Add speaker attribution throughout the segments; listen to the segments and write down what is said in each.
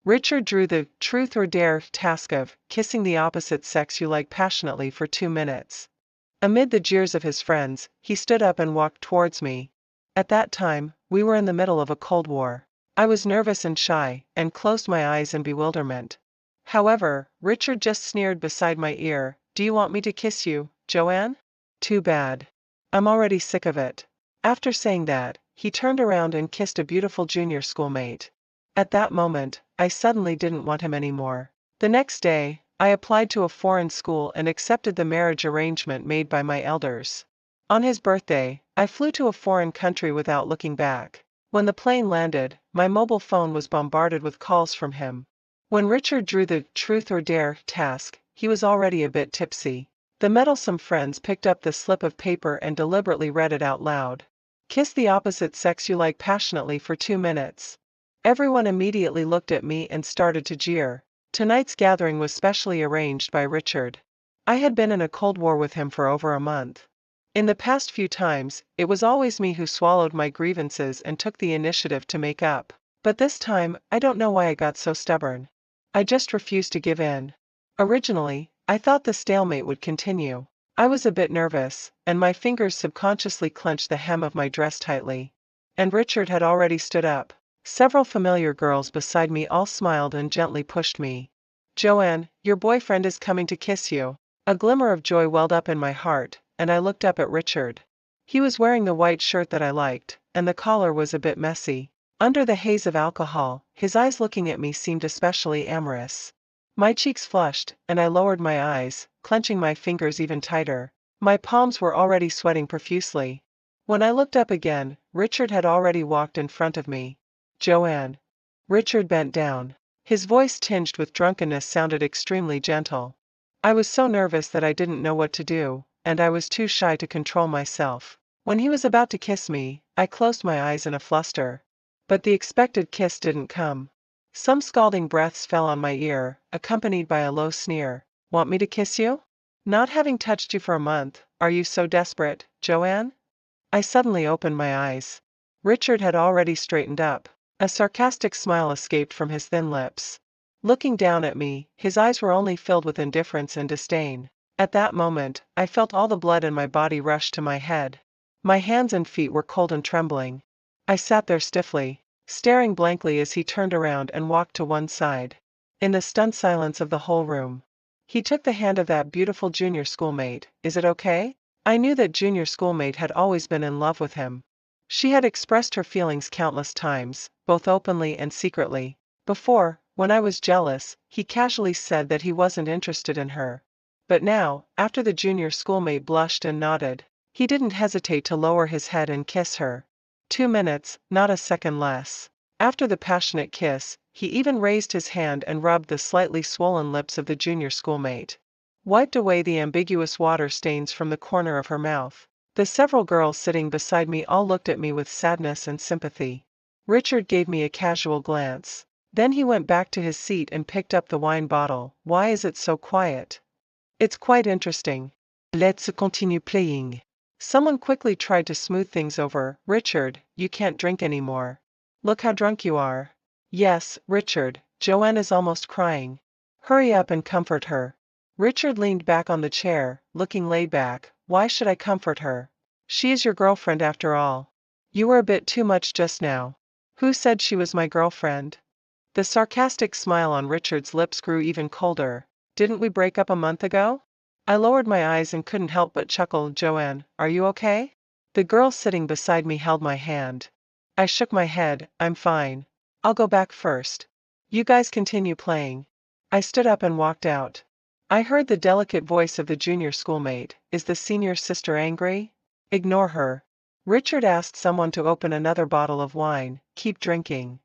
Speaker 1: Richard drew the truth or dare task of kissing the opposite sex you like passionately for 2 minutes. Amid the jeers of his friends, he stood up and walked towards me. At that time, we were in the middle of a Cold War. I was nervous and shy, and closed my eyes in bewilderment. However, Richard just sneered beside my ear, "Do you want me to kiss you, Joanne? Too bad. I'm already sick of it." After saying that, he turned around and kissed a beautiful junior schoolmate. At that moment, I suddenly didn't want him anymore. The next day, I applied to a foreign school and accepted the marriage arrangement made by my elders. On his birthday, I flew to a foreign country without looking back. When the plane landed, my mobile phone was bombarded with calls from him. When Richard drew the truth or dare task, he was already a bit tipsy. The meddlesome friends picked up the slip of paper and deliberately read it out loud. Kiss the opposite sex you like passionately for 2 minutes. Everyone immediately looked at me and started to jeer. Tonight's gathering was specially arranged by Richard. I had been in a Cold War with him for over a month. In the past few times, it was always me who swallowed my grievances and took the initiative to make up. But this time, I don't know why I got so stubborn. I just refused to give in. Originally, I thought the stalemate would continue. I was a bit nervous, and my fingers subconsciously clenched the hem of my dress tightly. And Richard had already stood up. Several familiar girls beside me all smiled and gently pushed me. "Joanne, your boyfriend is coming to kiss you." A glimmer of joy welled up in my heart, and I looked up at Richard. He was wearing the white shirt that I liked, and the collar was a bit messy. Under the haze of alcohol, his eyes looking at me seemed especially amorous. My cheeks flushed, and I lowered my eyes, clenching my fingers even tighter. My palms were already sweating profusely. When I looked up again, Richard had already walked in front of me. "Joanne." Richard bent down. His voice tinged with drunkenness sounded extremely gentle. I was so nervous that I didn't know what to do, and I was too shy to control myself. When he was about to kiss me, I closed my eyes in a fluster. But the expected kiss didn't come. Some scalding breaths fell on my ear, accompanied by a low sneer. "Want me to kiss you? Not having touched you for a month, are you so desperate, Joanne?" I suddenly opened my eyes. Richard had already straightened up. A sarcastic smile escaped from his thin lips. Looking down at me, his eyes were only filled with indifference and disdain. At that moment, I felt all the blood in my body rush to my head. My hands and feet were cold and trembling. I sat there stiffly, staring blankly as he turned around and walked to one side. In the stunned silence of the whole room, he took the hand of that beautiful junior schoolmate. "Is it okay?" I knew that junior schoolmate had always been in love with him. She had expressed her feelings countless times, both openly and secretly. Before, when I was jealous, he casually said that he wasn't interested in her. But now, after the junior schoolmate blushed and nodded, he didn't hesitate to lower his head and kiss her. 2 minutes, not a second less. After the passionate kiss, he even raised his hand and rubbed the slightly swollen lips of the junior schoolmate. Wiped away the ambiguous water stains from the corner of her mouth. The several girls sitting beside me all looked at me with sadness and sympathy. Richard gave me a casual glance. Then he went back to his seat and picked up the wine bottle. "Why is it so quiet?" "It's quite interesting. Let's continue playing." Someone quickly tried to smooth things over. "Richard, you can't drink anymore. Look how drunk you are." "Yes, Richard, Joanne is almost crying. Hurry up and comfort her." Richard leaned back on the chair, looking laid back. "Why should I comfort her? She is your girlfriend after all. You were a bit too much just now." "Who said she was my girlfriend?" The sarcastic smile on Richard's lips grew even colder. "Didn't we break up a month ago?" I lowered my eyes and couldn't help but chuckle. "Joanne, are you okay?" The girl sitting beside me held my hand. I shook my head. "I'm fine. I'll go back first. You guys continue playing." I stood up and walked out. I heard the delicate voice of the junior schoolmate. "Is the senior sister angry?" "Ignore her." Richard asked someone to open another bottle of wine. "Keep drinking."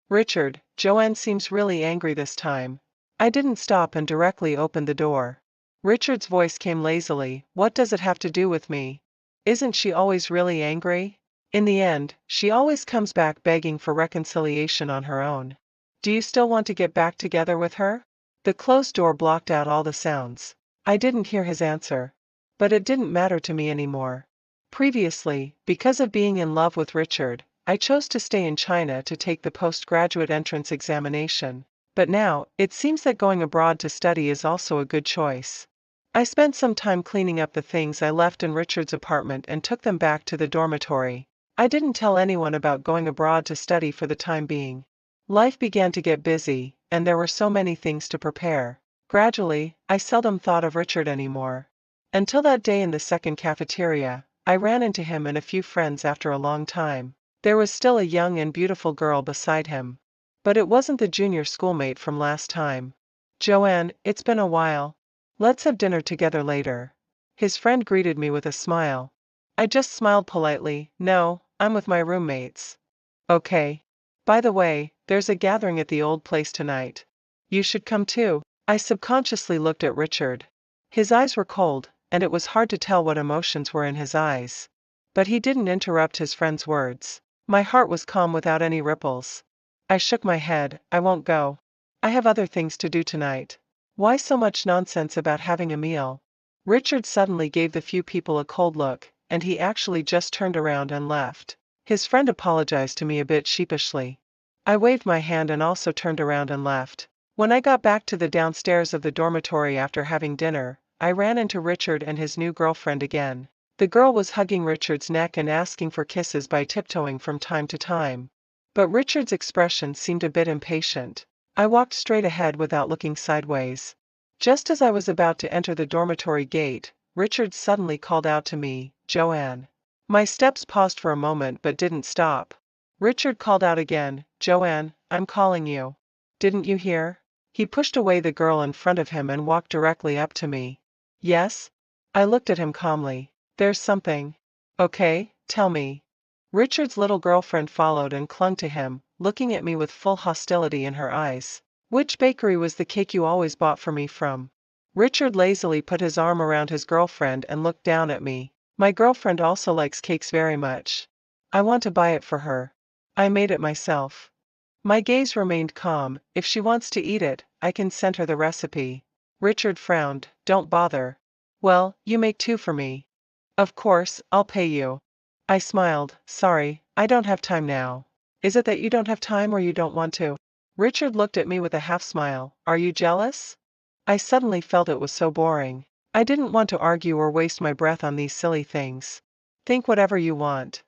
Speaker 1: "Richard, Joanne seems really angry this time." I didn't stop and directly opened the door. Richard's voice came lazily. "What does it have to do with me? Isn't she always really angry? In the end, she always comes back begging for reconciliation on her own. Do you still want to get back together with her?" The closed door blocked out all the sounds. I didn't hear his answer. But it didn't matter to me anymore. Previously, because of being in love with Richard, I chose to stay in China to take the postgraduate entrance examination. But now, it seems that going abroad to study is also a good choice. I spent some time cleaning up the things I left in Richard's apartment and took them back to the dormitory. I didn't tell anyone about going abroad to study for the time being. Life began to get busy, and there were so many things to prepare. Gradually, I seldom thought of Richard anymore. Until that day in the second cafeteria, I ran into him and a few friends after a long time. There was still a young and beautiful girl beside him. But it wasn't the junior schoolmate from last time. "Joanne, it's been a while. Let's have dinner together later." His friend greeted me with a smile. I just smiled politely. "No, I'm with my roommates." "Okay. By the way, there's a gathering at the old place tonight. You should come too." I subconsciously looked at Richard. His eyes were cold, and it was hard to tell what emotions were in his eyes. But he didn't interrupt his friend's words. My heart was calm without any ripples. I shook my head. "I won't go. I have other things to do tonight." "Why so much nonsense about having a meal?" Richard suddenly gave the few people a cold look, and he actually just turned around and left. His friend apologized to me a bit sheepishly. I waved my hand and also turned around and left. When I got back to the downstairs of the dormitory after having dinner, I ran into Richard and his new girlfriend again. The girl was hugging Richard's neck and asking for kisses by tiptoeing from time to time. But Richard's expression seemed a bit impatient. I walked straight ahead without looking sideways. Just as I was about to enter the dormitory gate, Richard suddenly called out to me, "Joanne." My steps paused for a moment but didn't stop. Richard called out again, "Joanne, I'm calling you. Didn't you hear?" He pushed away the girl in front of him and walked directly up to me. "Yes?" I looked at him calmly. "There's something." "Okay, tell me." Richard's little girlfriend followed and clung to him, looking at me with full hostility in her eyes. "Which bakery was the cake you always bought for me from?" Richard lazily put his arm around his girlfriend and looked down at me. "My girlfriend also likes cakes very much. I want to buy it for her. I made it myself." My gaze remained calm. "If she wants to eat it, I can send her the recipe." Richard frowned. "Don't bother." "Well, you make two for me." "Of course, I'll pay you." I smiled. "Sorry, I don't have time now." "Is it that you don't have time or you don't want to?" Richard looked at me with a half smile. "Are you jealous?" I suddenly felt it was so boring. I didn't want to argue or waste my breath on these silly things. "Think whatever you want."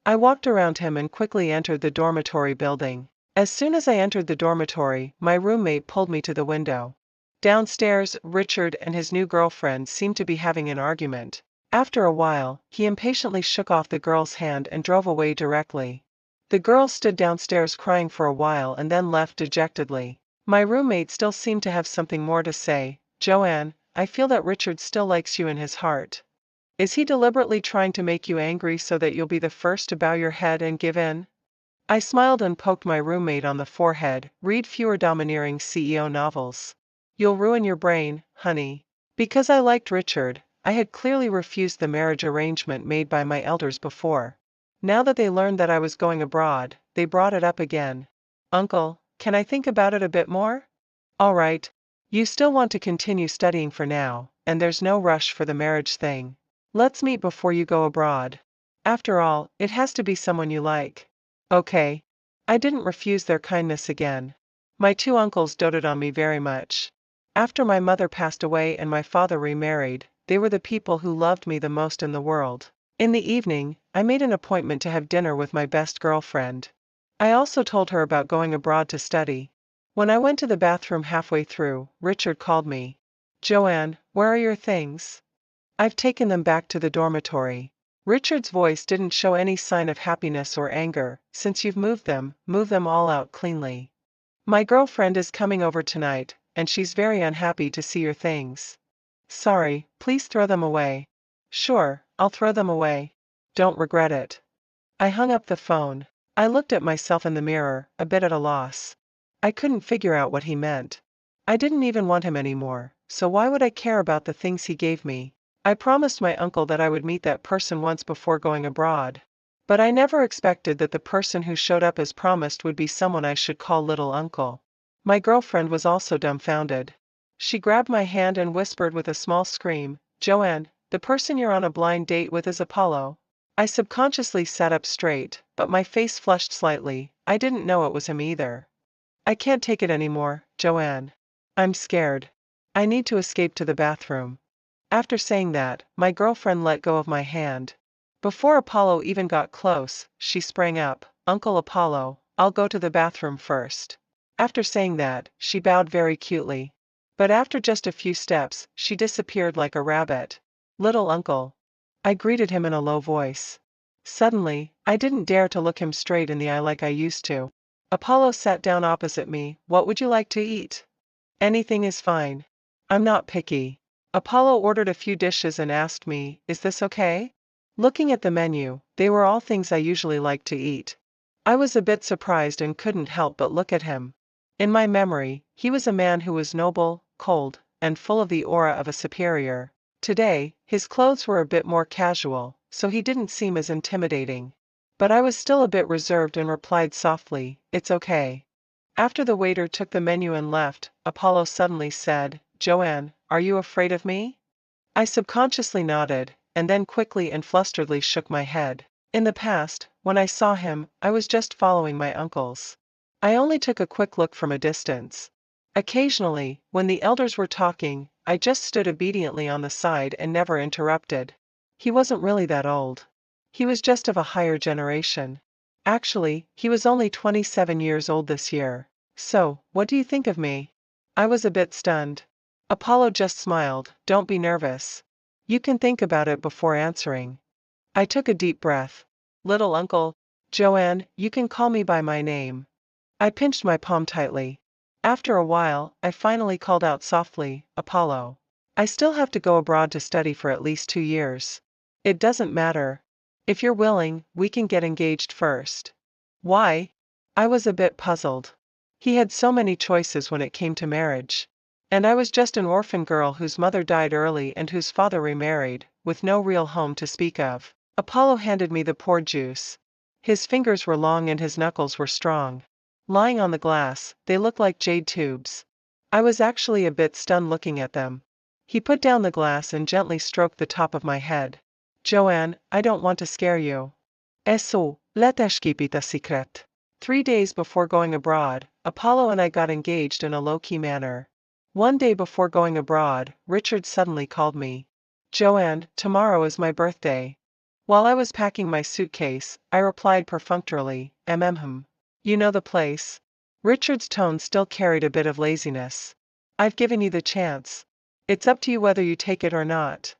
Speaker 1: I walked around him and quickly entered the dormitory building. As soon as I entered the dormitory, my roommate pulled me to the window. Downstairs, Richard and his new girlfriend seemed to be having an argument. After a while, he impatiently shook off the girl's hand and drove away directly. The girl stood downstairs crying for a while and then left dejectedly. My roommate still seemed to have something more to say. "Joanne, I feel that Richard still likes you in his heart. Is he deliberately trying to make you angry so that you'll be the first to bow your head and give in?" I smiled and poked my roommate on the forehead. "Read fewer domineering CEO novels. You'll ruin your brain, honey." Because I liked Richard, I had clearly refused the marriage arrangement made by my elders before. Now that they learned that I was going abroad, they brought it up again. "Uncle, can I think about it a bit more?" "All right. You still want to continue studying for now, and there's no rush for the marriage thing. Let's meet before you go abroad. After all, it has to be someone you like." "Okay." I didn't refuse their kindness again. My two uncles doted on me very much. After my mother passed away and my father remarried, they were the people who loved me the most in the world. In the evening, I made an appointment to have dinner with my best girlfriend. I also told her about going abroad to study. When I went to the bathroom halfway through, Richard called me. "Joanne, where are your things?" "I've taken them back to the dormitory." Richard's voice didn't show any sign of happiness or anger. "Since you've moved them, move them all out cleanly. My girlfriend is coming over tonight, and she's very unhappy to see your things." "Sorry, please throw them away." "Sure, I'll throw them away. Don't regret it." I hung up the phone. I looked at myself in the mirror, a bit at a loss. I couldn't figure out what he meant. I didn't even want him anymore, so why would I care about the things he gave me? I promised my uncle that I would meet that person once before going abroad. But I never expected that the person who showed up as promised would be someone I should call little uncle. My girlfriend was also dumbfounded. She grabbed my hand and whispered with a small scream, "Joanne, the person you're on a blind date with is Apollo." I subconsciously sat up straight, but my face flushed slightly. I didn't know it was him either. I can't take it anymore, Joanne. I'm scared. I need to escape to the bathroom. After saying that, my girlfriend let go of my hand. Before Apollo even got close, she sprang up. Uncle Apollo, I'll go to the bathroom first. After saying that, she bowed very cutely. But after just a few steps, she disappeared like a rabbit. Little uncle. I greeted him in a low voice. Suddenly, I didn't dare to look him straight in the eye like I used to. Apollo sat down opposite me. What would you like to eat? Anything is fine. I'm not picky. Apollo ordered a few dishes and asked me, is this okay? Looking at the menu, they were all things I usually like to eat. I was a bit surprised and couldn't help but look at him. In my memory, he was a man who was noble, cold, and full of the aura of a superior. Today, his clothes were a bit more casual, so he didn't seem as intimidating. But I was still a bit reserved and replied softly, it's okay. After the waiter took the menu and left, Apollo suddenly said, Joanne, are you afraid of me? I subconsciously nodded, and then quickly and flusteredly shook my head. In the past, when I saw him, I was just following my uncles. I only took a quick look from a distance. Occasionally, when the elders were talking, I just stood obediently on the side and never interrupted. He wasn't really that old. He was just of a higher generation. Actually, he was only 27 years old this year. So, what do you think of me? I was a bit stunned. Apollo just smiled. Don't be nervous. You can think about it before answering. I took a deep breath. Little uncle. Joanne, you can call me by my name. I pinched my palm tightly. After a while, I finally called out softly, Apollo. I still have to go abroad to study for at least 2 years. It doesn't matter. If you're willing, we can get engaged first. Why? I was a bit puzzled. He had so many choices when it came to marriage. And I was just an orphan girl whose mother died early and whose father remarried, with no real home to speak of. Apollo handed me the poured juice. His fingers were long and his knuckles were strong. Lying on the glass, they looked like jade tubes. I was actually a bit stunned looking at them. He put down the glass and gently stroked the top of my head. Joanne, I don't want to scare you. Eso, letashkipita secret. 3 days before going abroad, Apollo and I got engaged in a low-key manner. One day before going abroad, Richard suddenly called me. Joanne, tomorrow is my birthday. While I was packing my suitcase, I replied perfunctorily, You know the place? Richard's tone still carried a bit of laziness. I've given you the chance. It's up to you whether you take it or not.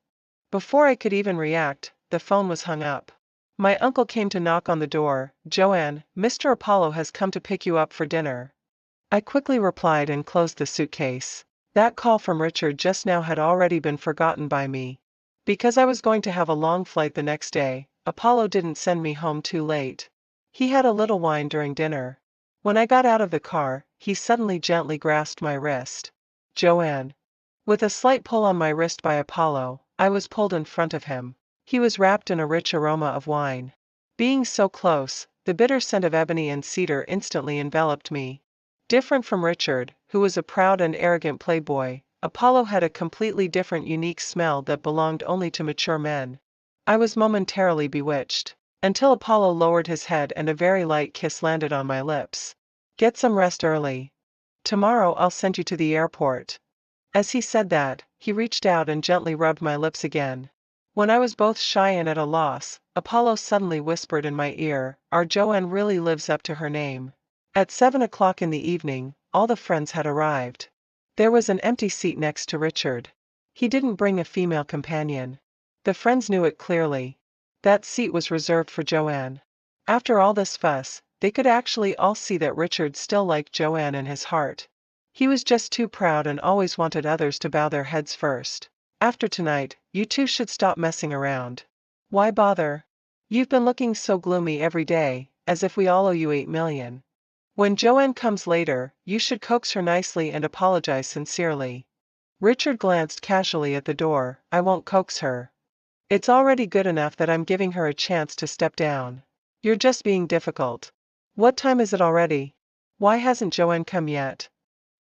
Speaker 1: Before I could even react, the phone was hung up. My uncle came to knock on the door. Joanne, Mr. Apollo has come to pick you up for dinner. I quickly replied and closed the suitcase. That call from Richard just now had already been forgotten by me. Because I was going to have a long flight the next day, Apollo didn't send me home too late. He had a little wine during dinner. When I got out of the car, he suddenly gently grasped my wrist. Joanne. With a slight pull on my wrist by Apollo, I was pulled in front of him. He was wrapped in a rich aroma of wine. Being so close, the bitter scent of ebony and cedar instantly enveloped me. Different from Richard, who was a proud and arrogant playboy, Apollo had a completely different unique smell that belonged only to mature men. I was momentarily bewitched, until Apollo lowered his head and a very light kiss landed on my lips. Get some rest early. Tomorrow I'll send you to the airport. As he said that, he reached out and gently rubbed my lips again. When I was both shy and at a loss, Apollo suddenly whispered in my ear, Our Joanne really lives up to her name. At 7 o'clock in the evening, all the friends had arrived. There was an empty seat next to Richard. He didn't bring a female companion. The friends knew it clearly. That seat was reserved for Joanne. After all this fuss, they could actually all see that Richard still liked Joanne in his heart. He was just too proud and always wanted others to bow their heads first. After tonight, you two should stop messing around. Why bother? You've been looking so gloomy every day, as if we all owe you 8 million. When Joanne comes later, you should coax her nicely and apologize sincerely. Richard glanced casually at the door. I won't coax her. It's already good enough that I'm giving her a chance to step down. You're just being difficult. What time is it already? Why hasn't Joanne come yet?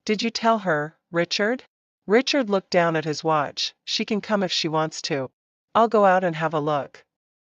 Speaker 1: Did you tell her, Richard? Richard looked down at his watch. She can come if she wants to. I'll go out and have a look.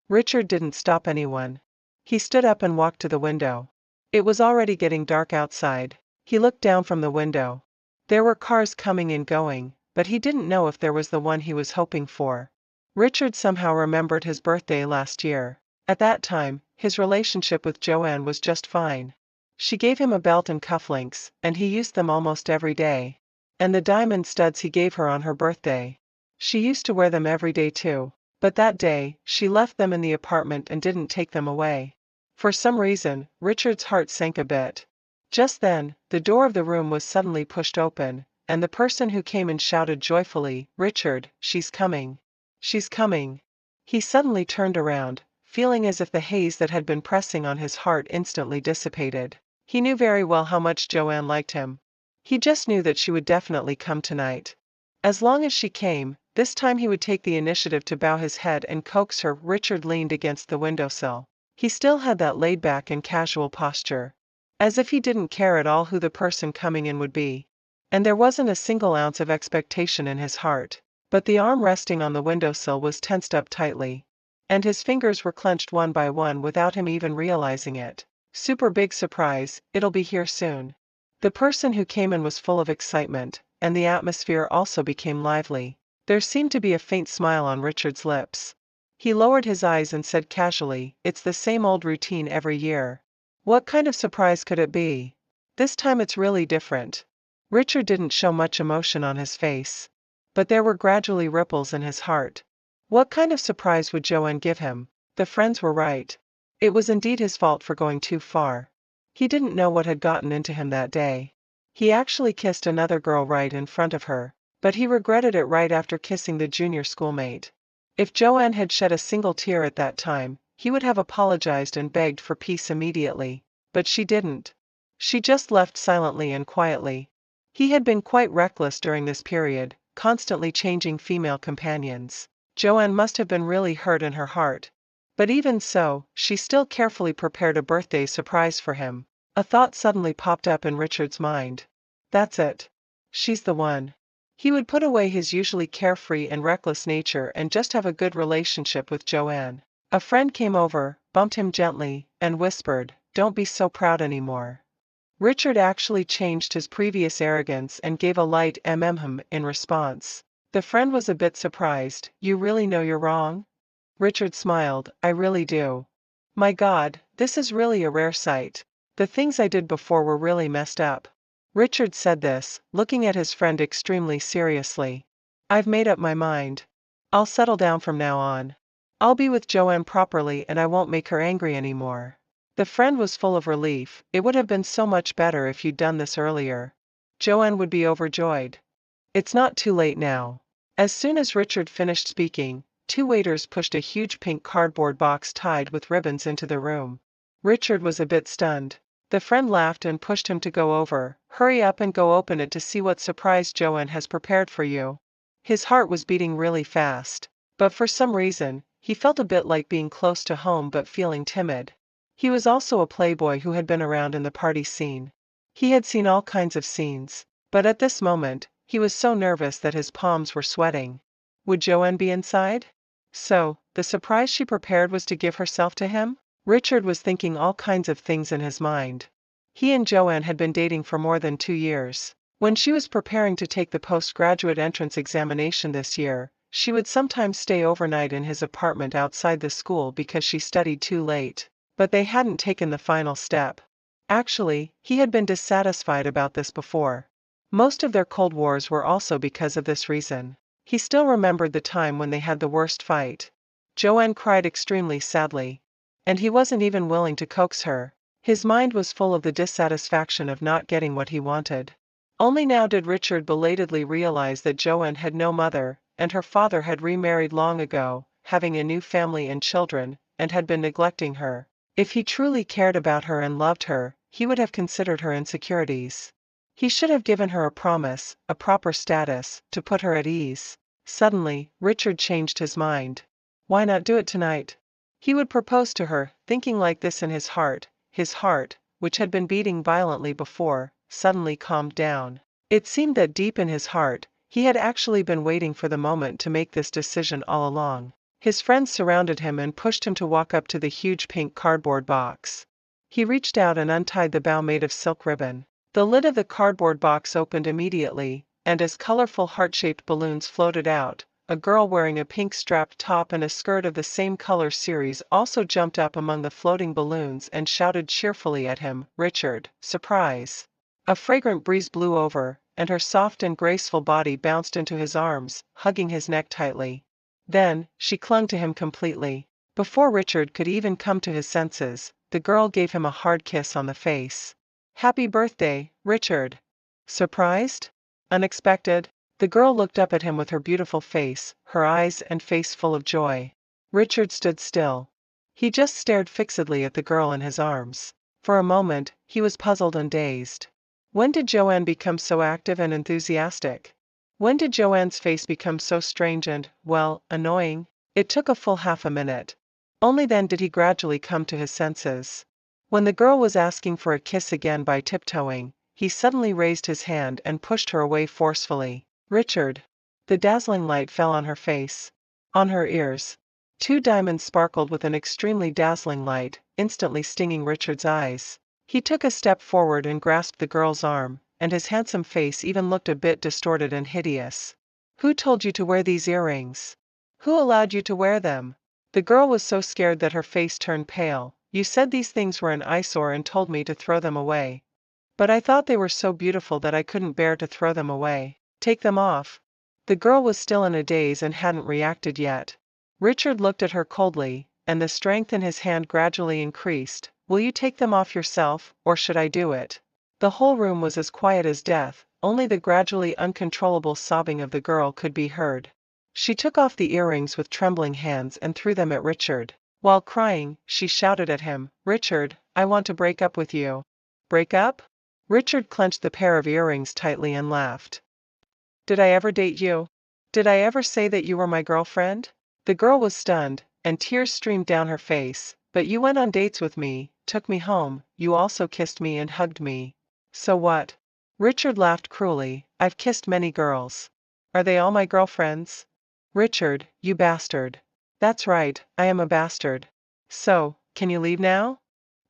Speaker 1: Richard didn't stop anyone. He stood up and walked to the window. It was already getting dark outside. He looked down from the window. There were cars coming and going, but he didn't know if there was the one he was hoping for. Richard somehow remembered his birthday last year. At that time, his relationship with Joanne was just fine. She gave him a belt and cufflinks, and he used them almost every day. And the diamond studs he gave her on her birthday. She used to wear them every day too. But that day, she left them in the apartment and didn't take them away. For some reason, Richard's heart sank a bit. Just then, the door of the room was suddenly pushed open, and the person who came in shouted joyfully, "Richard, she's coming. She's coming." He suddenly turned around, feeling as if the haze that had been pressing on his heart instantly dissipated. He knew very well how much Joanne liked him. He just knew that she would definitely come tonight. As long as she came, this time he would take the initiative to bow his head and coax her. Richard leaned against the windowsill. He still had that laid-back and casual posture, as if he didn't care at all who the person coming in would be. And there wasn't a single ounce of expectation in his heart. But the arm resting on the windowsill was tensed up tightly. And his fingers were clenched one by one without him even realizing it. Super big surprise, it'll be here soon. The person who came in was full of excitement, and the atmosphere also became lively. There seemed to be a faint smile on Richard's lips. He lowered his eyes and said casually, "It's the same old routine every year. What kind of surprise could it be? This time it's really different." Richard didn't show much emotion on his face. But there were gradually ripples in his heart. What kind of surprise would Joanne give him? The friends were right. It was indeed his fault for going too far. He didn't know what had gotten into him that day. He actually kissed another girl right in front of her, but he regretted it right after kissing the junior schoolmate. If Joanne had shed a single tear at that time, he would have apologized and begged for peace immediately, but she didn't. She just left silently and quietly. He had been quite reckless during this period, constantly changing female companions. Joanne must have been really hurt in her heart. But even so, she still carefully prepared a birthday surprise for him. A thought suddenly popped up in Richard's mind. That's it. She's the one. He would put away his usually carefree and reckless nature and just have a good relationship with Joanne. A friend came over, bumped him gently, and whispered, "Don't be so proud anymore." Richard actually changed his previous arrogance and gave a light in response. The friend was a bit surprised. "You really know you're wrong?" Richard smiled. "I really do. My God, this is really a rare sight. The things I did before were really messed up." Richard said this, looking at his friend extremely seriously. "I've made up my mind. I'll settle down from now on. I'll be with Joanne properly and I won't make her angry anymore." The friend was full of relief. "It would have been so much better if you'd done this earlier. Joanne would be overjoyed." "It's not too late now." As soon as Richard finished speaking, two waiters pushed a huge pink cardboard box tied with ribbons into the room. Richard was a bit stunned. The friend laughed and pushed him to go over. "Hurry up and go open it to see what surprise Joanne has prepared for you." His heart was beating really fast. But for some reason, he felt a bit like being close to home but feeling timid. He was also a playboy who had been around in the party scene. He had seen all kinds of scenes. But at this moment, he was so nervous that his palms were sweating. Would Joanne be inside? So, the surprise she prepared was to give herself to him? Richard was thinking all kinds of things in his mind. He and Joanne had been dating for more than 2 years. When she was preparing to take the postgraduate entrance examination this year, she would sometimes stay overnight in his apartment outside the school because she studied too late. But they hadn't taken the final step. Actually, he had been dissatisfied about this before. Most of their Cold Wars were also because of this reason. He still remembered the time when they had the worst fight. Joanne cried extremely sadly. And he wasn't even willing to coax her. His mind was full of the dissatisfaction of not getting what he wanted. Only now did Richard belatedly realize that Joanne had no mother, and her father had remarried long ago, having a new family and children, and had been neglecting her. If he truly cared about her and loved her, he would have considered her insecurities. He should have given her a promise, a proper status, to put her at ease. Suddenly, Richard changed his mind. Why not do it tonight? He would propose to her, thinking like this in his heart, which had been beating violently before, suddenly calmed down. It seemed that deep in his heart, he had actually been waiting for the moment to make this decision all along. His friends surrounded him and pushed him to walk up to the huge pink cardboard box. He reached out and untied the bow made of silk ribbon. The lid of the cardboard box opened immediately, and as colorful heart-shaped balloons floated out, a girl wearing a pink strapped top and a skirt of the same color series also jumped up among the floating balloons and shouted cheerfully at him, "Richard, surprise!" A fragrant breeze blew over, and her soft and graceful body bounced into his arms, hugging his neck tightly. Then, she clung to him completely. Before Richard could even come to his senses, the girl gave him a hard kiss on the face. "Happy birthday, Richard!" Surprised? Unexpected? The girl looked up at him with her beautiful face, her eyes and face full of joy. Richard stood still. He just stared fixedly at the girl in his arms. For a moment, he was puzzled and dazed. When did Joanne become so active and enthusiastic? When did Joanne's face become so strange and, well, annoying? It took a full half a minute. Only then did he gradually come to his senses. When the girl was asking for a kiss again by tiptoeing, he suddenly raised his hand and pushed her away forcefully. "Richard!" The dazzling light fell on her face. On her ears. 2 diamonds sparkled with an extremely dazzling light, instantly stinging Richard's eyes. He took a step forward and grasped the girl's arm, and his handsome face even looked a bit distorted and hideous. "Who told you to wear these earrings? Who allowed you to wear them?" The girl was so scared that her face turned pale. "You said these things were an eyesore and told me to throw them away. But I thought they were so beautiful that I couldn't bear to throw them away. Take them off." The girl was still in a daze and hadn't reacted yet. Richard looked at her coldly, and the strength in his hand gradually increased. "Will you take them off yourself, or should I do it?" The whole room was as quiet as death, only the gradually uncontrollable sobbing of the girl could be heard. She took off the earrings with trembling hands and threw them at Richard. While crying, she shouted at him, "Richard, I want to break up with you." "Break up?" Richard clenched the pair of earrings tightly and laughed. "Did I ever date you? Did I ever say that you were my girlfriend?" The girl was stunned, and tears streamed down her face. "But you went on dates with me, took me home, you also kissed me and hugged me. So what?" Richard laughed cruelly. "I've kissed many girls. Are they all my girlfriends?" "Richard, you bastard." "That's right, I am a bastard. So, can you leave now?"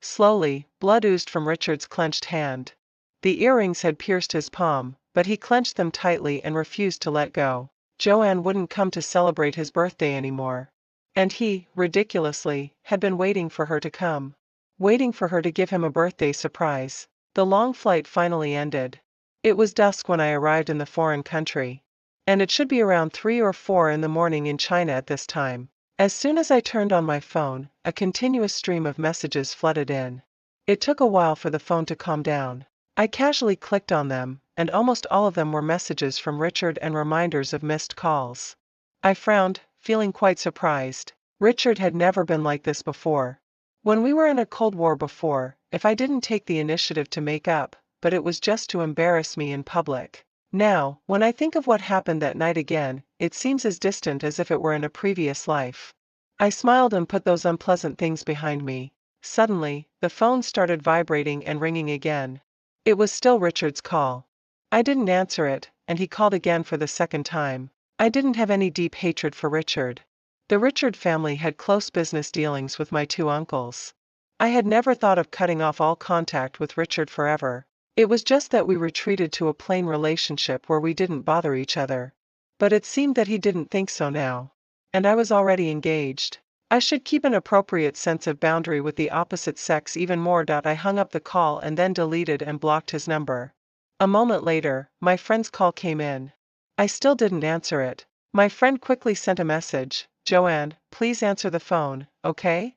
Speaker 1: Slowly, blood oozed from Richard's clenched hand. The earrings had pierced his palm, but he clenched them tightly and refused to let go. Joanne wouldn't come to celebrate his birthday anymore. And he, ridiculously, had been waiting for her to come. Waiting for her to give him a birthday surprise. The long flight finally ended. It was dusk when I arrived in the foreign country. And it should be around 3 or 4 in the morning in China at this time. As soon as I turned on my phone, a continuous stream of messages flooded in. It took a while for the phone to calm down. I casually clicked on them, and almost all of them were messages from Richard and reminders of missed calls. I frowned, feeling quite surprised. Richard had never been like this before. When we were in a Cold War before, if I didn't take the initiative to make up, but it was just to embarrass me in public. Now, when I think of what happened that night again, it seems as distant as if it were in a previous life. I smiled and put those unpleasant things behind me. Suddenly, the phone started vibrating and ringing again. It was still Richard's call. I didn't answer it, and he called again for the second time. I didn't have any deep hatred for Richard. The Richard family had close business dealings with my 2 uncles. I had never thought of cutting off all contact with Richard forever. It was just that we retreated to a plain relationship where we didn't bother each other. But it seemed that he didn't think so now. And I was already engaged. I should keep an appropriate sense of boundary with the opposite sex even more. I hung up the call and then deleted and blocked his number. A moment later, my friend's call came in. I still didn't answer it. My friend quickly sent a message, "Joanne, please answer the phone, okay?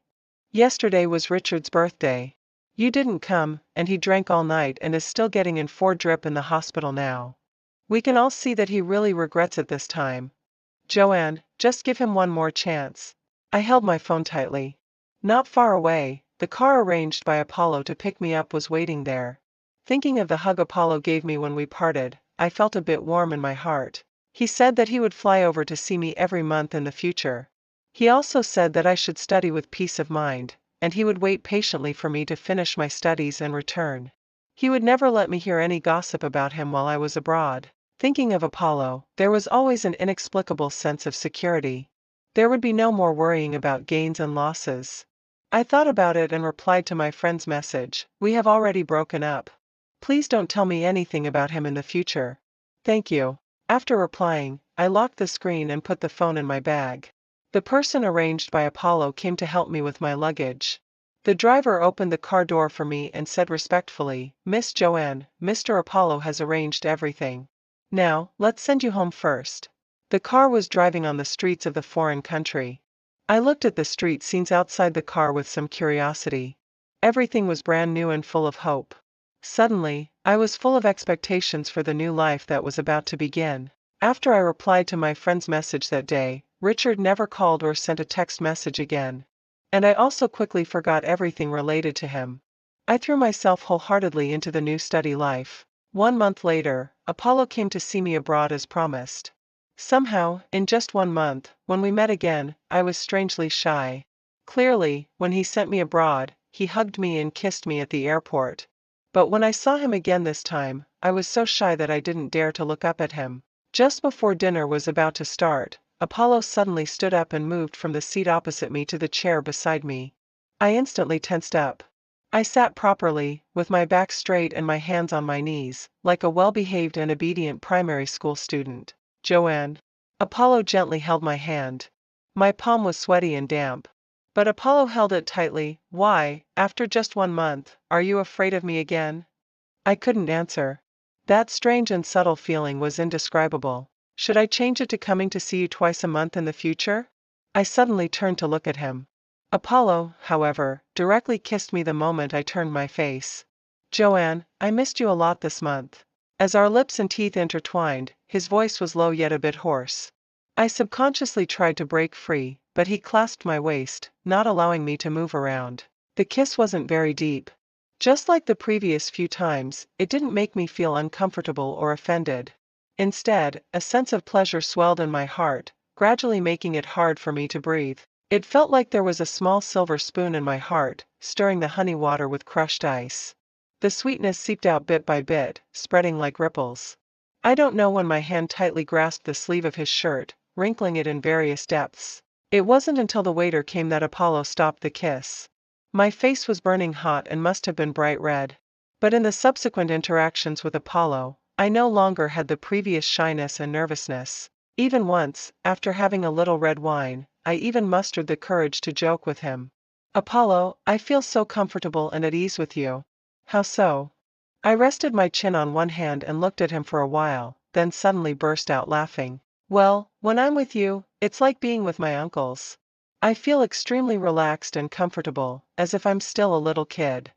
Speaker 1: Yesterday was Richard's birthday. You didn't come, and he drank all night and is still getting in 4 drip in the hospital now. We can all see that he really regrets it this time. Joanne, just give him one more chance." I held my phone tightly. Not far away, the car arranged by Apollo to pick me up was waiting there. Thinking of the hug Apollo gave me when we parted, I felt a bit warm in my heart. He said that he would fly over to see me every month in the future. He also said that I should study with peace of mind, and he would wait patiently for me to finish my studies and return. He would never let me hear any gossip about him while I was abroad. Thinking of Apollo, there was always an inexplicable sense of security. There would be no more worrying about gains and losses. I thought about it and replied to my friend's message, "We have already broken up." Please don't tell me anything about him in the future. Thank you. After replying, I locked the screen and put the phone in my bag. The person arranged by Apollo came to help me with my luggage. The driver opened the car door for me and said respectfully, "Miss Joanne, Mr. Apollo has arranged everything. Now, let's send you home first." The car was driving on the streets of the foreign country. I looked at the street scenes outside the car with some curiosity. Everything was brand new and full of hope. Suddenly, I was full of expectations for the new life that was about to begin. After I replied to my friend's message that day, Richard never called or sent a text message again. And I also quickly forgot everything related to him. I threw myself wholeheartedly into the new study life. 1 month later, Apollo came to see me abroad as promised. Somehow, in just 1 month, when we met again, I was strangely shy. Clearly, when he sent me abroad, he hugged me and kissed me at the airport. But when I saw him again this time, I was so shy that I didn't dare to look up at him. Just before dinner was about to start, Apollo suddenly stood up and moved from the seat opposite me to the chair beside me. I instantly tensed up. I sat properly, with my back straight and my hands on my knees, like a well-behaved and obedient primary school student. "Joanne." Apollo gently held my hand. My palm was sweaty and damp. But Apollo held it tightly. "Why, after just 1 month, are you afraid of me again?" I couldn't answer. That strange and subtle feeling was indescribable. Should I change it to coming to see you twice a month in the future? I suddenly turned to look at him. Apollo, however, directly kissed me the moment I turned my face. "Joanne, I missed you a lot this month." As our lips and teeth intertwined, his voice was low yet a bit hoarse. I subconsciously tried to break free, but he clasped my waist, not allowing me to move around. The kiss wasn't very deep. Just like the previous few times, it didn't make me feel uncomfortable or offended. Instead, a sense of pleasure swelled in my heart, gradually making it hard for me to breathe. It felt like there was a small silver spoon in my heart, stirring the honey water with crushed ice. The sweetness seeped out bit by bit, spreading like ripples. I don't know when my hand tightly grasped the sleeve of his shirt, wrinkling it in various depths. It wasn't until the waiter came that Apollo stopped the kiss. My face was burning hot and must have been bright red. But in the subsequent interactions with Apollo, I no longer had the previous shyness and nervousness. Even once, after having a little red wine, I even mustered the courage to joke with him. "Apollo, I feel so comfortable and at ease with you." "How so?" I rested my chin on one hand and looked at him for a while, then suddenly burst out laughing. "Well, when I'm with you, it's like being with my uncles. I feel extremely relaxed and comfortable, as if I'm still a little kid."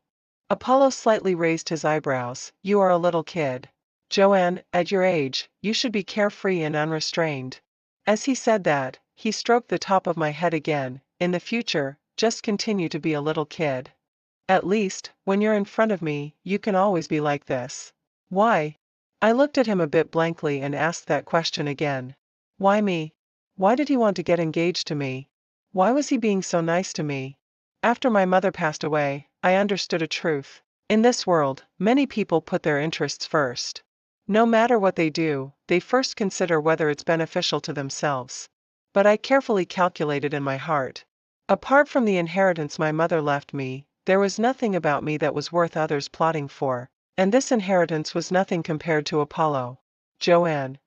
Speaker 1: Apollo slightly raised his eyebrows. "You are a little kid. Joanne, at your age, you should be carefree and unrestrained." As he said that, he stroked the top of my head again. "In the future, just continue to be a little kid. At least, when you're in front of me, you can always be like this." "Why?" I looked at him a bit blankly and asked that question again. Why me? Why did he want to get engaged to me? Why was he being so nice to me? After my mother passed away, I understood a truth. In this world, many people put their interests first. No matter what they do, they first consider whether it's beneficial to themselves. But I carefully calculated in my heart. Apart from the inheritance my mother left me, there was nothing about me that was worth others plotting for. And this inheritance was nothing compared to Apollo. "Joanne.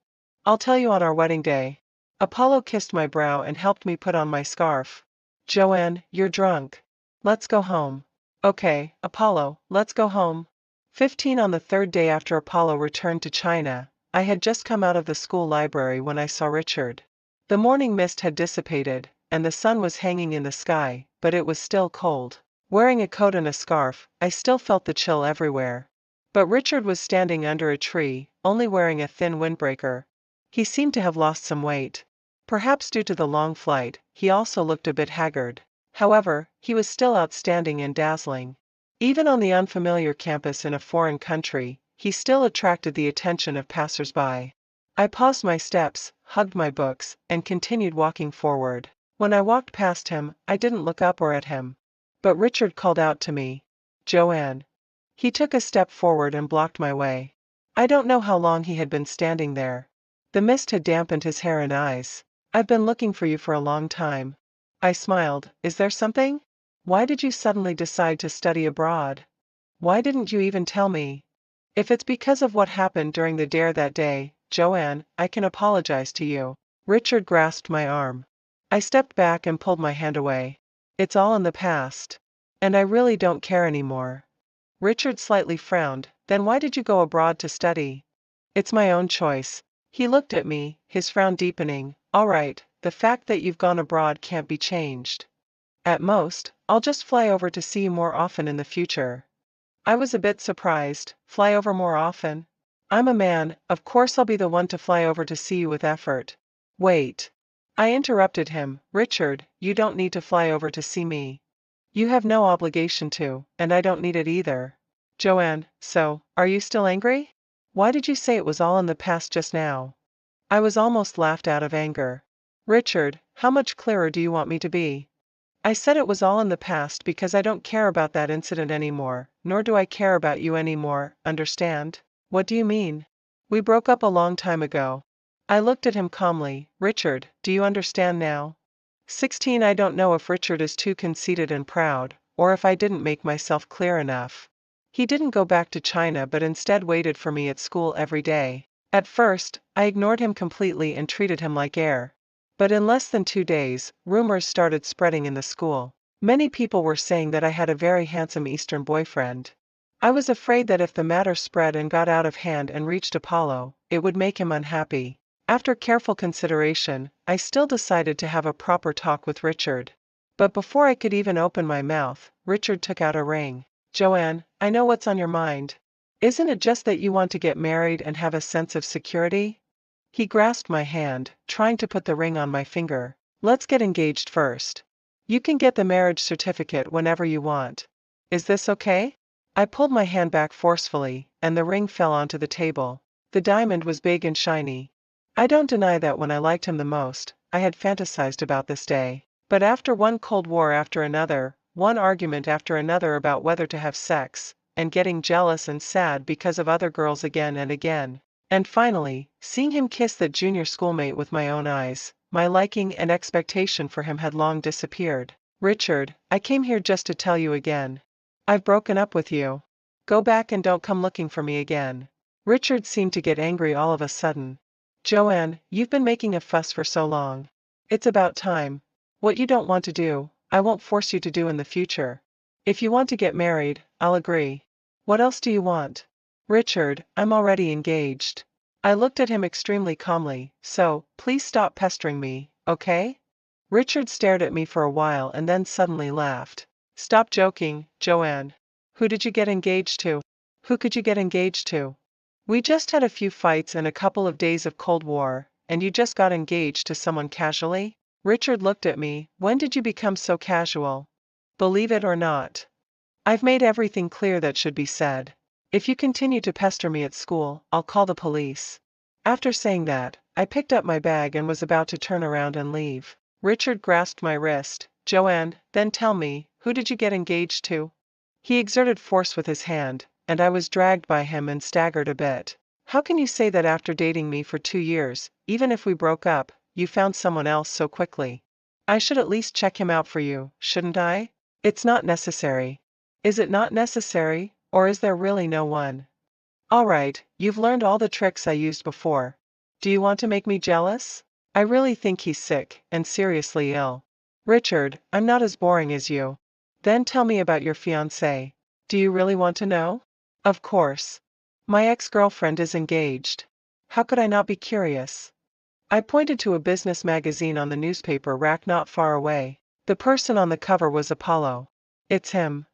Speaker 1: I'll tell you on our wedding day." Apollo kissed my brow and helped me put on my scarf. "Joanne, you're drunk. Let's go home." "Okay, Apollo, let's go home." 15 On the third day after Apollo returned to China, I had just come out of the school library when I saw Richard. The morning mist had dissipated, and the sun was hanging in the sky, but it was still cold. Wearing a coat and a scarf, I still felt the chill everywhere. But Richard was standing under a tree, only wearing a thin windbreaker. He seemed to have lost some weight. Perhaps due to the long flight, he also looked a bit haggard. However, he was still outstanding and dazzling. Even on the unfamiliar campus in a foreign country, he still attracted the attention of passers-by. I paused my steps, hugged my books, and continued walking forward. When I walked past him, I didn't look up or at him. But Richard called out to me. "Joanne." He took a step forward and blocked my way. I don't know how long he had been standing there. The mist had dampened his hair and eyes. "I've been looking for you for a long time." I smiled. "Is there something? Why did you suddenly decide to study abroad? Why didn't you even tell me?" If it's because of what happened during the dare that day, Joanne, I can apologize to you. Richard grasped my arm. I stepped back and pulled my hand away. It's all in the past. And I really don't care anymore. Richard slightly frowned. Then why did you go abroad to study? It's my own choice. He looked at me, his frown deepening. All right, the fact that you've gone abroad can't be changed. At most, I'll just fly over to see you more often in the future. I was a bit surprised. Fly over more often? I'm a man, of course I'll be the one to fly over to see you with effort. Wait. I interrupted him. Richard, you don't need to fly over to see me. You have no obligation to, and I don't need it either. Joanne, so, are you still angry? Why did you say it was all in the past just now? I was almost laughed out of anger. Richard, how much clearer do you want me to be? I said it was all in the past because I don't care about that incident anymore, nor do I care about you anymore, understand? What do you mean? We broke up a long time ago. I looked at him calmly. Richard, do you understand now? 16. I don't know if Richard is too conceited and proud, or if I didn't make myself clear enough. He didn't go back to China but instead waited for me at school every day. At first, I ignored him completely and treated him like air. But in less than 2 days, rumors started spreading in the school. Many people were saying that I had a very handsome Eastern boyfriend. I was afraid that if the matter spread and got out of hand and reached Apollo, it would make him unhappy. After careful consideration, I still decided to have a proper talk with Richard. But before I could even open my mouth, Richard took out a ring. Joanne, I know what's on your mind. Isn't it just that you want to get married and have a sense of security? He grasped my hand, trying to put the ring on my finger. Let's get engaged first. You can get the marriage certificate whenever you want. Is this okay? I pulled my hand back forcefully, and the ring fell onto the table. The diamond was big and shiny. I don't deny that when I liked him the most, I had fantasized about this day. But after one Cold War after another, one argument after another about whether to have sex, and getting jealous and sad because of other girls again and again, and finally, seeing him kiss that junior schoolmate with my own eyes, my liking and expectation for him had long disappeared. Richard, I came here just to tell you again. I've broken up with you. Go back and don't come looking for me again. Richard seemed to get angry all of a sudden. Joanne, you've been making a fuss for so long. It's about time. What you don't want to do, I won't force you to do in the future. If you want to get married, I'll agree. What else do you want? Richard, I'm already engaged. I looked at him extremely calmly. So, please stop pestering me, okay? Richard stared at me for a while and then suddenly laughed. Stop joking, Joanne. Who did you get engaged to? Who could you get engaged to? We just had a few fights and a couple of days of Cold War, and you just got engaged to someone casually? Richard looked at me. When did you become so casual? Believe it or not, I've made everything clear that should be said. If you continue to pester me at school, I'll call the police. After saying that, I picked up my bag and was about to turn around and leave. Richard grasped my wrist. Joanne, then tell me, who did you get engaged to? He exerted force with his hand, and I was dragged by him and staggered a bit. How can you say that after dating me for 2 years, even if we broke up, you found someone else so quickly? I should at least check him out for you, shouldn't I? It's not necessary. Is it not necessary, or is there really no one? All right, you've learned all the tricks I used before. Do you want to make me jealous? I really think he's sick, and seriously ill. Richard, I'm not as boring as you. Then tell me about your fiancé. Do you really want to know? Of course. My ex-girlfriend is engaged. How could I not be curious? I pointed to a business magazine on the newspaper rack not far away. The person on the cover was Apollo. It's him.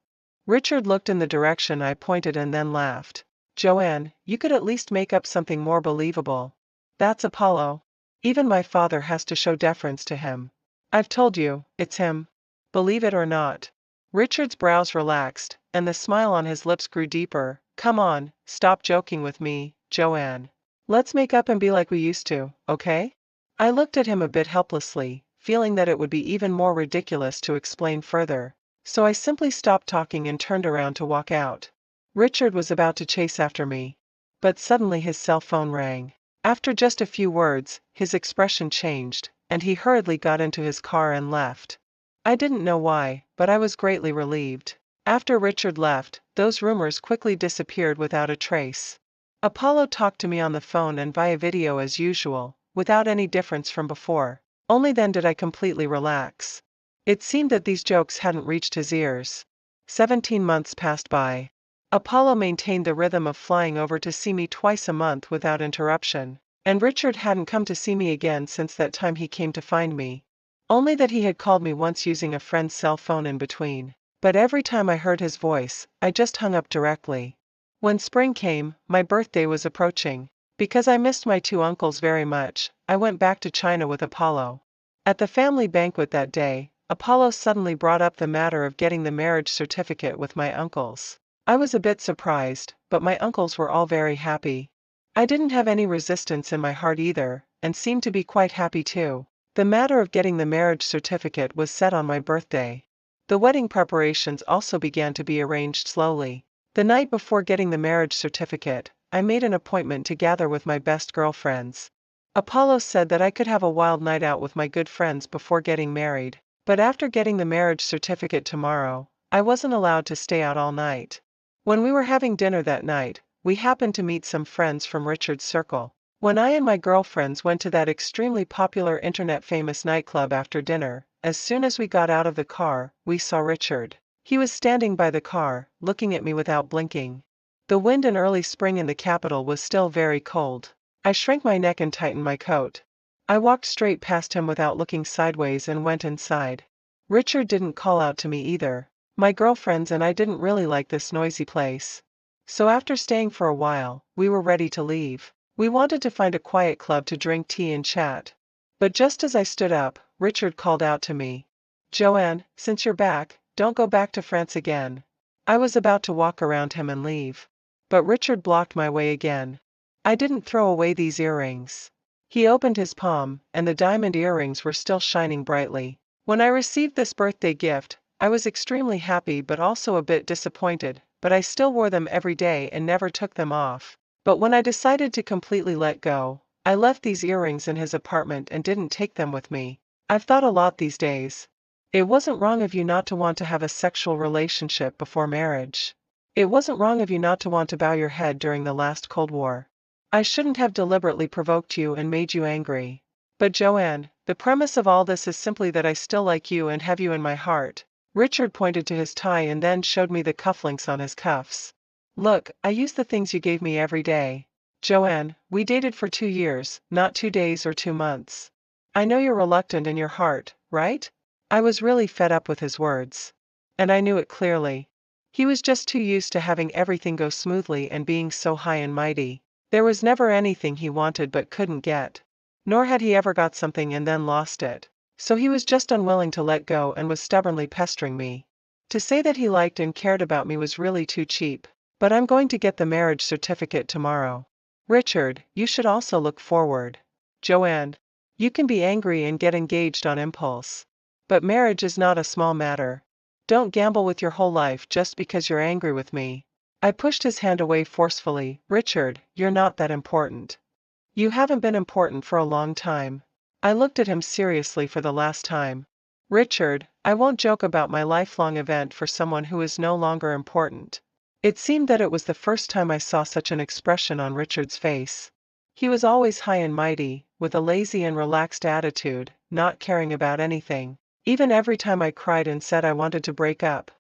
Speaker 1: Richard looked in the direction I pointed and then laughed. Joanne, you could at least make up something more believable. That's Apollo. Even my father has to show deference to him. I've told you, it's him. Believe it or not. Richard's brows relaxed, and the smile on his lips grew deeper. Come on, stop joking with me, Joanne. Let's make up and be like we used to, okay? I looked at him a bit helplessly, feeling that it would be even more ridiculous to explain further. So I simply stopped talking and turned around to walk out. Richard was about to chase after me. But suddenly his cell phone rang. After just a few words, his expression changed, and he hurriedly got into his car and left. I didn't know why, but I was greatly relieved. After Richard left, those rumors quickly disappeared without a trace. Apollo talked to me on the phone and via video as usual, without any difference from before. Only then did I completely relax. It seemed that these jokes hadn't reached his ears. 17 months passed by. Apollo maintained the rhythm of flying over to see me twice a month without interruption, and Richard hadn't come to see me again since that time he came to find me. Only that he had called me once using a friend's cell phone in between. But every time I heard his voice, I just hung up directly. When spring came, my birthday was approaching. Because I missed my two uncles very much, I went back to China with Apollo. At the family banquet that day, Apollo suddenly brought up the matter of getting the marriage certificate with my uncles. I was a bit surprised, but my uncles were all very happy. I didn't have any resistance in my heart either, and seemed to be quite happy too. The matter of getting the marriage certificate was set on my birthday. The wedding preparations also began to be arranged slowly. The night before getting the marriage certificate, I made an appointment to gather with my best girlfriends. Apollo said that I could have a wild night out with my good friends before getting married, but after getting the marriage certificate tomorrow, I wasn't allowed to stay out all night. When we were having dinner that night, we happened to meet some friends from Richard's circle. When I and my girlfriends went to that extremely popular internet-famous nightclub after dinner, as soon as we got out of the car, we saw Richard. He was standing by the car, looking at me without blinking. The wind in early spring in the capital was still very cold. I shrank my neck and tightened my coat. I walked straight past him without looking sideways and went inside. Richard didn't call out to me either. My girlfriends and I didn't really like this noisy place. So after staying for a while, we were ready to leave. We wanted to find a quiet club to drink tea and chat. But just as I stood up, Richard called out to me. "Joanne, since you're back, don't go back to France again." I was about to walk around him and leave. But Richard blocked my way again. I didn't throw away these earrings. He opened his palm, and the diamond earrings were still shining brightly. When I received this birthday gift, I was extremely happy but also a bit disappointed, but I still wore them every day and never took them off. But when I decided to completely let go, I left these earrings in his apartment and didn't take them with me. I've thought a lot these days. It wasn't wrong of you not to want to have a sexual relationship before marriage. It wasn't wrong of you not to want to bow your head during the last Cold War. I shouldn't have deliberately provoked you and made you angry. But Joanne, the premise of all this is simply that I still like you and have you in my heart. Richard pointed to his tie and then showed me the cufflinks on his cuffs. Look, I use the things you gave me every day. Joanne, we dated for 2 years, not 2 days or 2 months. I know you're reluctant in your heart, right? I was really fed up with his words. And I knew it clearly. He was just too used to having everything go smoothly and being so high and mighty. There was never anything he wanted but couldn't get. Nor had he ever got something and then lost it. So he was just unwilling to let go and was stubbornly pestering me. To say that he liked and cared about me was really too cheap. But I'm going to get the marriage certificate tomorrow. Richard, you should also look forward. Joanne, you can be angry and get engaged on impulse. But marriage is not a small matter. Don't gamble with your whole life just because you're angry with me. I pushed his hand away forcefully. Richard, you're not that important. You haven't been important for a long time. I looked at him seriously for the last time. Richard, I won't joke about my lifelong event for someone who is no longer important. It seemed that it was the first time I saw such an expression on Richard's face. He was always high and mighty, with a lazy and relaxed attitude, not caring about anything. Even every time I cried and said I wanted to break up.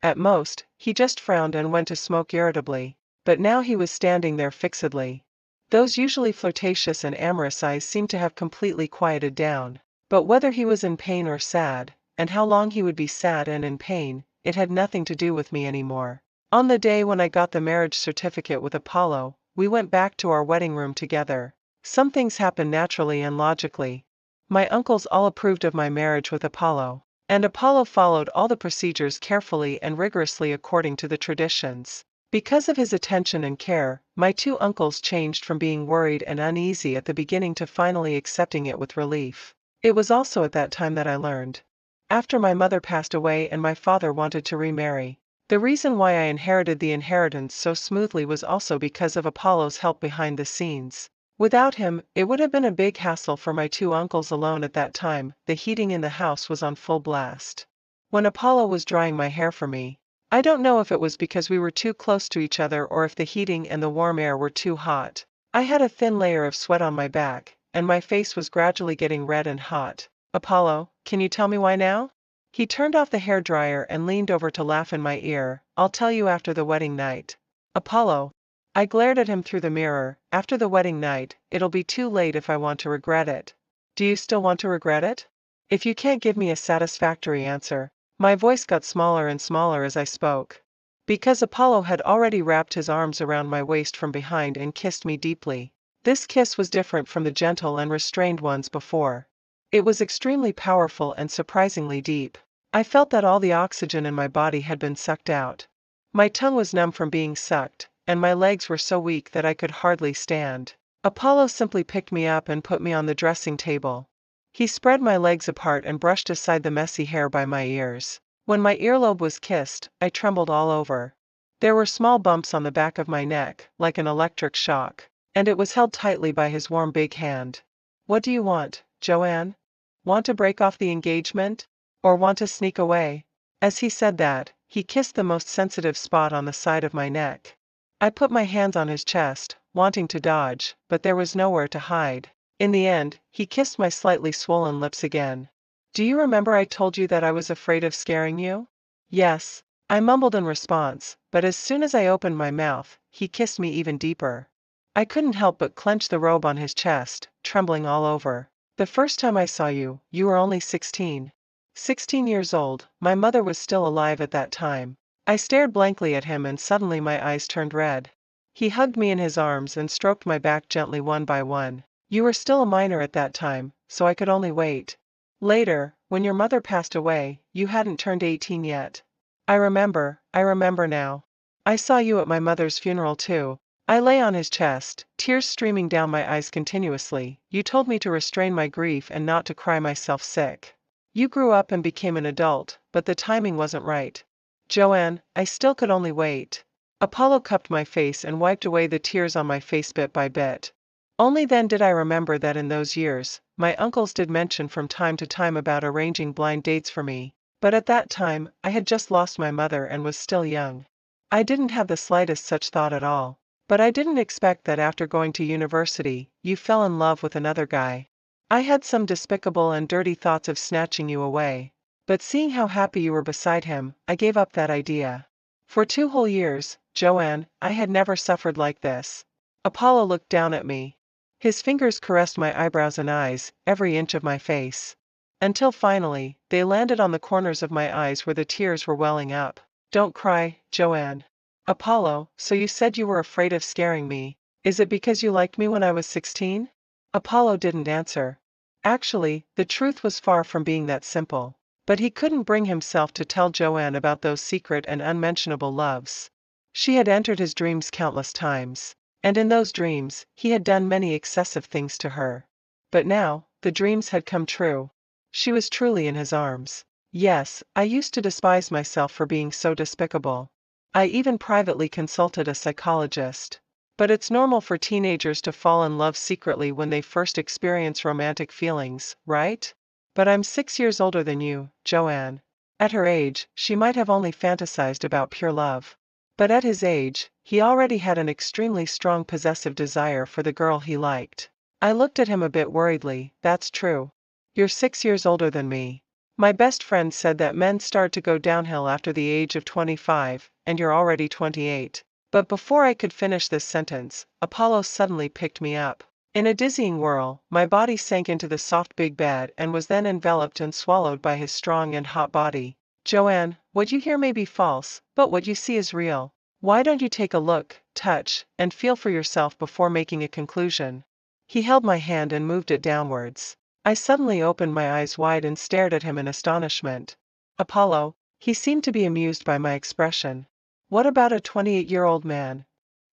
Speaker 1: At most, he just frowned and went to smoke irritably. But now he was standing there fixedly. Those usually flirtatious and amorous eyes seemed to have completely quieted down. But whether he was in pain or sad, and how long he would be sad and in pain, it had nothing to do with me anymore. On the day when I got the marriage certificate with Apollo, we went back to our wedding room together. Some things happened naturally and logically. My uncles all approved of my marriage with Apollo, and Apollo followed all the procedures carefully and rigorously according to the traditions. Because of his attention and care, my two uncles changed from being worried and uneasy at the beginning to finally accepting it with relief. It was also at that time that I learned. After my mother passed away and my father wanted to remarry. The reason why I inherited the inheritance so smoothly was also because of Apollo's help behind the scenes. Without him, it would have been a big hassle for my two uncles alone at that time. The heating in the house was on full blast. When Apollo was drying my hair for me, I don't know if it was because we were too close to each other or if the heating and the warm air were too hot. I had a thin layer of sweat on my back, and my face was gradually getting red and hot. Apollo, can you tell me why now? He turned off the hairdryer and leaned over to laugh in my ear. I'll tell you after the wedding night. Apollo. I glared at him through the mirror. After the wedding night, it'll be too late if I want to regret it. Do you still want to regret it? If you can't give me a satisfactory answer. My voice got smaller and smaller as I spoke. Because Apollo had already wrapped his arms around my waist from behind and kissed me deeply. This kiss was different from the gentle and restrained ones before. It was extremely powerful and surprisingly deep. I felt that all the oxygen in my body had been sucked out. My tongue was numb from being sucked, and my legs were so weak that I could hardly stand. Apollo simply picked me up and put me on the dressing table. He spread my legs apart and brushed aside the messy hair by my ears. When my earlobe was kissed, I trembled all over. There were small bumps on the back of my neck, like an electric shock, and it was held tightly by his warm big hand. What do you want, Joanne? Want to break off the engagement? Or want to sneak away? As he said that, he kissed the most sensitive spot on the side of my neck. I put my hands on his chest, wanting to dodge, but there was nowhere to hide. In the end, he kissed my slightly swollen lips again. Do you remember I told you that I was afraid of scaring you? Yes, I mumbled in response, but as soon as I opened my mouth, he kissed me even deeper. I couldn't help but clench the robe on his chest, trembling all over. The first time I saw you, you were only 16. 16 years old, my mother was still alive at that time. I stared blankly at him and suddenly my eyes turned red. He hugged me in his arms and stroked my back gently one by one. You were still a minor at that time, so I could only wait. Later, when your mother passed away, you hadn't turned 18 yet. I remember now. I saw you at my mother's funeral too. I lay on his chest, tears streaming down my eyes continuously. You told me to restrain my grief and not to cry myself sick. You grew up and became an adult, but the timing wasn't right. Joanne, I still could only wait. Apollo cupped my face and wiped away the tears on my face bit by bit. Only then did I remember that in those years, my uncles did mention from time to time about arranging blind dates for me, but at that time, I had just lost my mother and was still young. I didn't have the slightest such thought at all. But I didn't expect that after going to university, you fell in love with another guy. I had some despicable and dirty thoughts of snatching you away. But seeing how happy you were beside him, I gave up that idea. For 2 whole years, Joanne, I had never suffered like this. Apollo looked down at me. His fingers caressed my eyebrows and eyes, every inch of my face. Until finally, they landed on the corners of my eyes where the tears were welling up. Don't cry, Joanne. Apollo, so you said you were afraid of scaring me. Is it because you liked me when I was 16? Apollo didn't answer. Actually, the truth was far from being that simple. But he couldn't bring himself to tell Joanne about those secret and unmentionable loves. She had entered his dreams countless times, and in those dreams, he had done many excessive things to her. But now, the dreams had come true. She was truly in his arms. Yes, I used to despise myself for being so despicable. I even privately consulted a psychologist. But it's normal for teenagers to fall in love secretly when they first experience romantic feelings, right? But I'm 6 years older than you, Joanne. At her age, she might have only fantasized about pure love. But at his age, he already had an extremely strong possessive desire for the girl he liked. I looked at him a bit worriedly. That's true. You're 6 years older than me. My best friend said that men start to go downhill after the age of 25, and you're already 28. But before I could finish this sentence, Apollo suddenly picked me up. In a dizzying whirl, my body sank into the soft big bed and was then enveloped and swallowed by his strong and hot body. Joanne, what you hear may be false, but what you see is real. Why don't you take a look, touch, and feel for yourself before making a conclusion? He held my hand and moved it downwards. I suddenly opened my eyes wide and stared at him in astonishment. Apollo, he seemed to be amused by my expression. What about a 28-year-old man?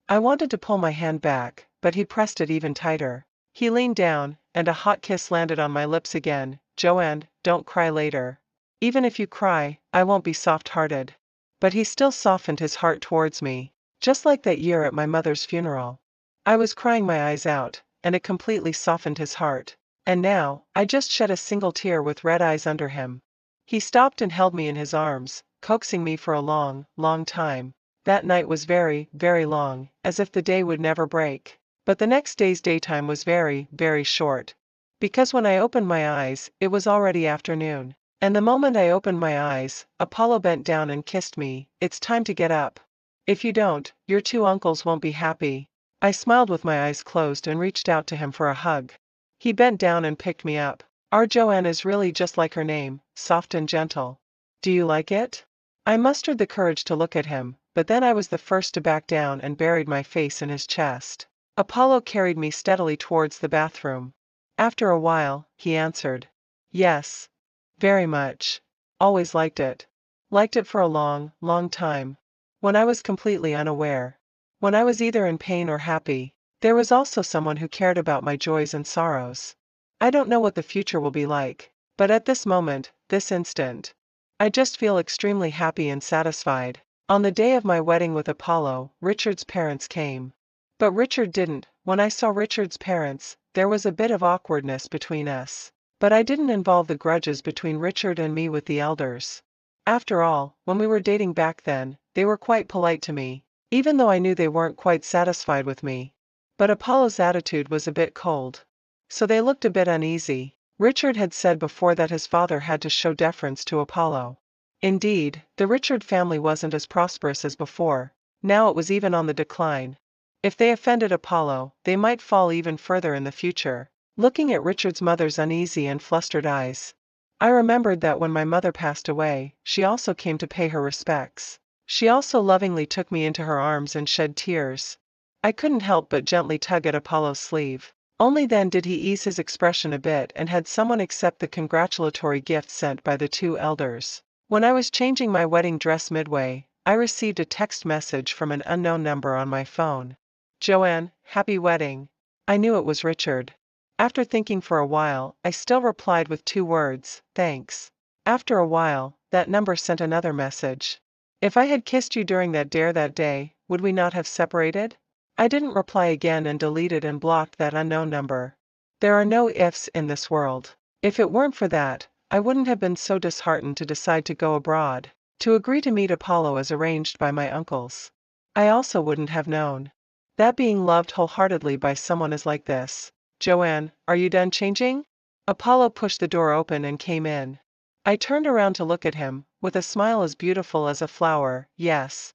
Speaker 1: I wanted to pull my hand back, but he pressed it even tighter. He leaned down, and a hot kiss landed on my lips again. Joanne, don't cry later. Even if you cry, I won't be soft-hearted. But he still softened his heart towards me, just like that year at my mother's funeral. I was crying my eyes out, and it completely softened his heart. And now, I just shed a single tear with red eyes under him. He stopped and held me in his arms, coaxing me for a long, long time. That night was very, very long, as if the day would never break. But the next day's daytime was very, very short. Because when I opened my eyes, it was already afternoon. And the moment I opened my eyes, Apollo bent down and kissed me. "It's time to get up. If you don't, your two uncles won't be happy." I smiled with my eyes closed and reached out to him for a hug. He bent down and picked me up. Our Joanne is really just like her name, soft and gentle. Do you like it? I mustered the courage to look at him, but then I was the first to back down and buried my face in his chest. Apollo carried me steadily towards the bathroom. After a while, he answered. Yes. Very much. Always liked it. Liked it for a long, long time. When I was completely unaware. When I was either in pain or happy. There was also someone who cared about my joys and sorrows. I don't know what the future will be like, but at this moment, this instant, I just feel extremely happy and satisfied. On the day of my wedding with Apollo, Richard's parents came. But Richard didn't. When I saw Richard's parents, there was a bit of awkwardness between us. But I didn't involve the grudges between Richard and me with the elders. After all, when we were dating back then, they were quite polite to me, even though I knew they weren't quite satisfied with me. But Apollo's attitude was a bit cold. So they looked a bit uneasy. Richard had said before that his father had to show deference to Apollo. Indeed, the Richard family wasn't as prosperous as before. Now it was even on the decline. If they offended Apollo, they might fall even further in the future. Looking at Richard's mother's uneasy and flustered eyes, I remembered that when my mother passed away, she also came to pay her respects. She also lovingly took me into her arms and shed tears. I couldn't help but gently tug at Apollo's sleeve. Only then did he ease his expression a bit and had someone accept the congratulatory gift sent by the two elders. When I was changing my wedding dress midway, I received a text message from an unknown number on my phone. Joanne, happy wedding. I knew it was Richard. After thinking for a while, I still replied with 2 words, thanks. After a while, that number sent another message. If I had kissed you during that dare that day, would we not have separated? I didn't reply again and deleted and blocked that unknown number. There are no ifs in this world. If it weren't for that, I wouldn't have been so disheartened to decide to go abroad, to agree to meet Apollo as arranged by my uncles. I also wouldn't have known that being loved wholeheartedly by someone is like this. Joanne, are you done changing? Apollo pushed the door open and came in. I turned around to look at him, with a smile as beautiful as a flower. Yes.